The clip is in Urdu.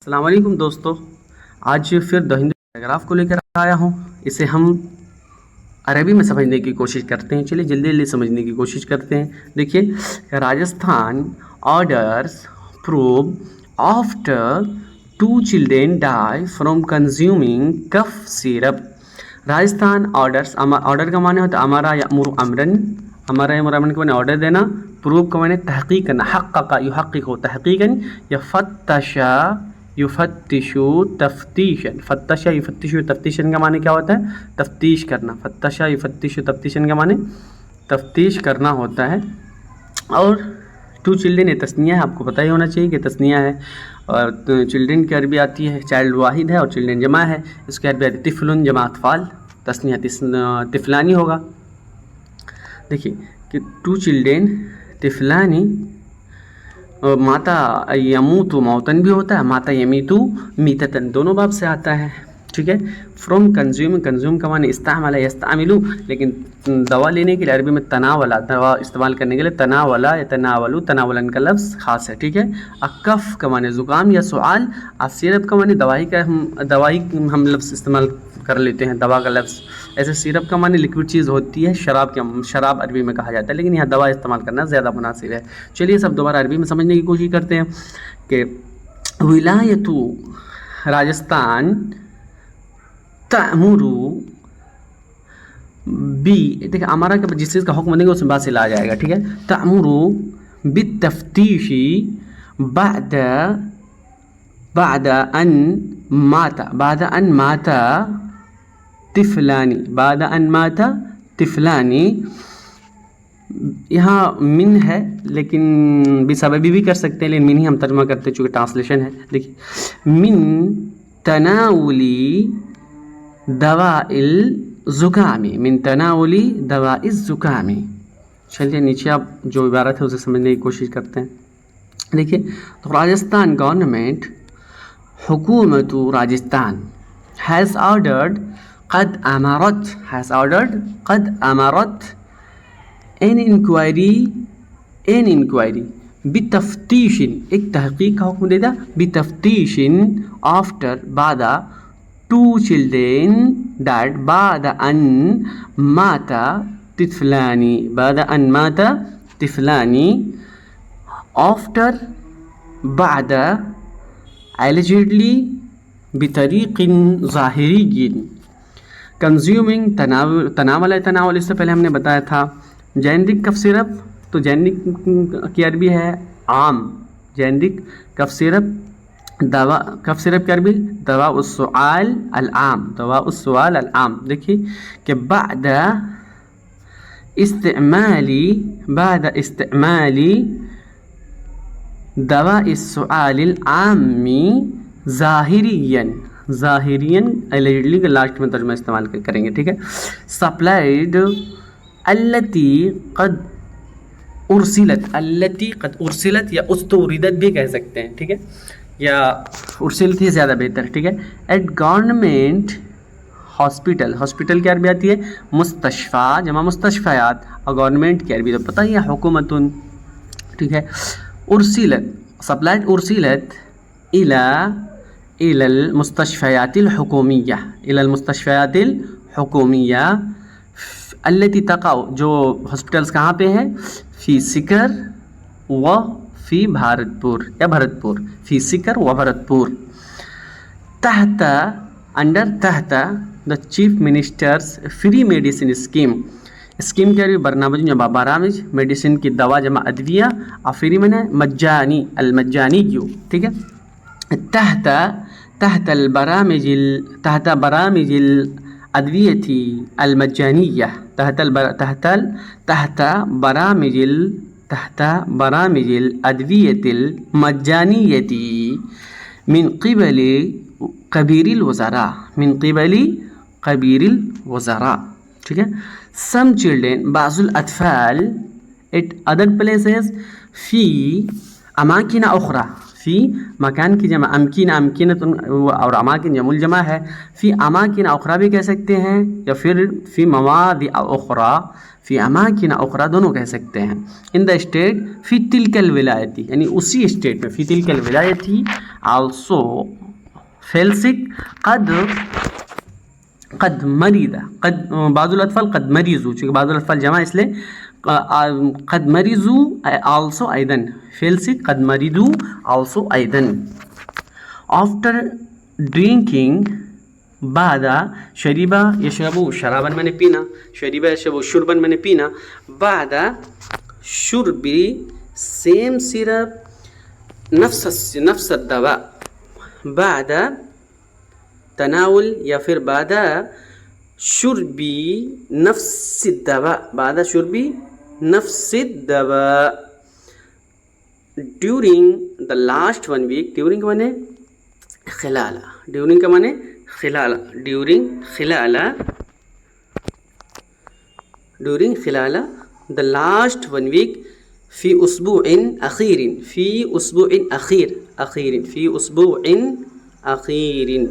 السلام علیکم دوستو، آج پھر دا ہندو پیراگراف کو لے کر آیا ہوں. اسے ہم عربی میں سمجھنے کی کوشش کرتے ہیں. چلیے جلدی جلدی سمجھنے کی کوشش کرتے ہیں. دیکھیے، Rajasthan orders probe after 2 children die from consuming cough syrup. Rajasthan orders, order کا معنی ہوتا ہے امرا یامر امرن، امرا یامر امرن کے معنی آرڈر دینا، پروب کا معنی تحقیق کرنا، حقق یحقق تحقیقا، یا فتشا یفتشو تفتیشن. فتشا یفتشو تفتیشن کا معنی کیا ہوتا ہے؟ تفتیش کرنا. فتشا یفتشو تفتیشن کا معنی تفتیش کرنا ہوتا ہے. اور 2 children یہ تثنیہ ہے، آپ کو پتہ ہی ہونا چاہیے کہ تثنیہ ہے. اور چلڈرن کی عربی آتی ہے، چائلڈ واحد ہے اور چلڈرن جمع ہے. اس کی عربی آتی ہے طفلن جمع اطفال، تثنیہ طفلانی ہوگا. دیکھیے کہ 2 children طفلانی، ماتا یموتو موتن بھی ہوتا ہے، ماتا یمیتو میتتن، دونوں باب سے آتا ہے. ٹھیک ہے. فرام کنزیوم، کنزیوم کا معنی استعمل یستعملو، لیکن دوا لینے کے لیے عربی میں تناولا، دوا استعمال کرنے کے لیے تناولا یا تناولو، تناولن کا لفظ خاص ہے. ٹھیک ہے. کف کا معنی زکام یا سعال، سیرپ کا معنی دوائی کا ہم لفظ استعمال کر لیتے ہیں، دوا کا لفظ. ایسے سیرپ کا معنی لکوڈ چیز ہوتی ہے، شراب عربی میں کہا جاتا ہے، لیکن یہاں دوا استعمال کرنا زیادہ مناسب ہے. چلیے سب دوبارہ عربی میں سمجھنے کی کوشش کرتے ہیں کہ ولایت راجستھان تأمرو بی، دیکھیں ہمارا کہ جس چیز کا حکم دیں گے اس میں باصل آ جائے گا. ٹھیک ہے. تأمرو بالتفتیش بعد ان مات طفلانی، بعد ان مات طفلانی. یہاں من ہے لیکن بسببی بھی کر سکتے ہیں، لیکن من ہی ہم ترجمہ کرتے ہیں چونکہ ٹرانسلیشن ہے. دیکھیے، من تناولی دواء الزکام، من تناولی دواء الزکام. چلیے نیچے آپ جو عبارت ہے اسے سمجھنے کی کوشش کرتے ہیں. دیکھیے، تو راجستھان گورنمنٹ، حکومت راجستھان has ordered قد امرت an inquiry بتفتیش، ایک تحقیق کا حکم دے دا، بتفتیش after بعد 2 children died، بعد ان مات طفلانی، بعد ان مات طفلانی، after بعد allegedly بطریق ظاہری، کنزیومنگ تناول اس سے پہلے ہم نے بتایا تھا. جینرک کف سیرپ، تو جینرک کی عربی ہے عام، جینرک کف سیرپ، دوا کف سیرپ کی عربی دواء السعال العام، دواء السعال العام. دیکھیے کہ بعد استعمالی دواء السعال العامی ظاہرین allegedly کے لاسٹ میں ترجمہ استعمال کریں گے. ٹھیک ہے. سپلائڈ التی قد ارسلت یا استوردت بھی کہہ سکتے ہیں. ٹھیک ہے. یا ارسلت ہی زیادہ بہتر. ٹھیک ہے. ایٹ گورنمنٹ ہاسپٹل، ہاسپٹل کی عربی آتی ہے مستشفیٰ، جمع مستشفیات، اور گورنمنٹ کی عربی تو پتہ ہی ہے حکومتن. ٹھیک ہے. ارسلت، سپلائڈ ارسلت الى المستشفیات الحکومیہ، الى المستشفیات الحکومیہ التي تقع، جو ہاسپٹلس کہاں پہ ہیں، فی سکر و فی بھارتپور یا بھرتپور، فی سکر و بھرتپور. تحت انڈر تحت the chief minister's free medicine scheme, scheme کے عربی برنامج جمع برامج، میڈیسن کی دوا جمع ادویہ، اور فری میں مجانی، المجانی جو. ٹھیک ہے. تحت البرامج تحت برامج الادویہ المجانیہ، تحت برامج الادویہ المجانیہ من قبل کبیر الوزراء، من قبل کبیر الوزراء. ٹھیک ہے. some children، بعض الاطفال at other places، فی اماکن اخرى، فی مکان کی جمع امکین امکنت اور اماکن جمع الجمع ہے. فی اماکن اخرى بھی کہہ سکتے ہیں یا پھر فی مواضع اخرى فی اماکن اخرى دونوں کہہ سکتے ہیں. ان دا اسٹیٹ فی تلک الولایتی یعنی اسی اسٹیٹ میں فی تلک الولایتی آلسو فیلسک قد مرید قد بعض الاطفال قد مریضو چونکہ بعض الاطفال جمع اس لیے قد مریضو آلسو ایدن فیلسک قد مریضو آلسو ایدن. آفٹر ڈرنکنگ بعد شریبا یشربو شرابا میں نے پینا شریبا یشربو شربا میں نے پینا بعد شربی سیم سیرپ نفس الدواء بعد تناول یا پھر بعد شربی نفس الدواء بعد شربی نفس الدواء during the last 1 week during کا معنی خلال during کا معنی خلال during خلال the last 1 week في أسبوع أخير في أسبوع أخير في أسبوع أخير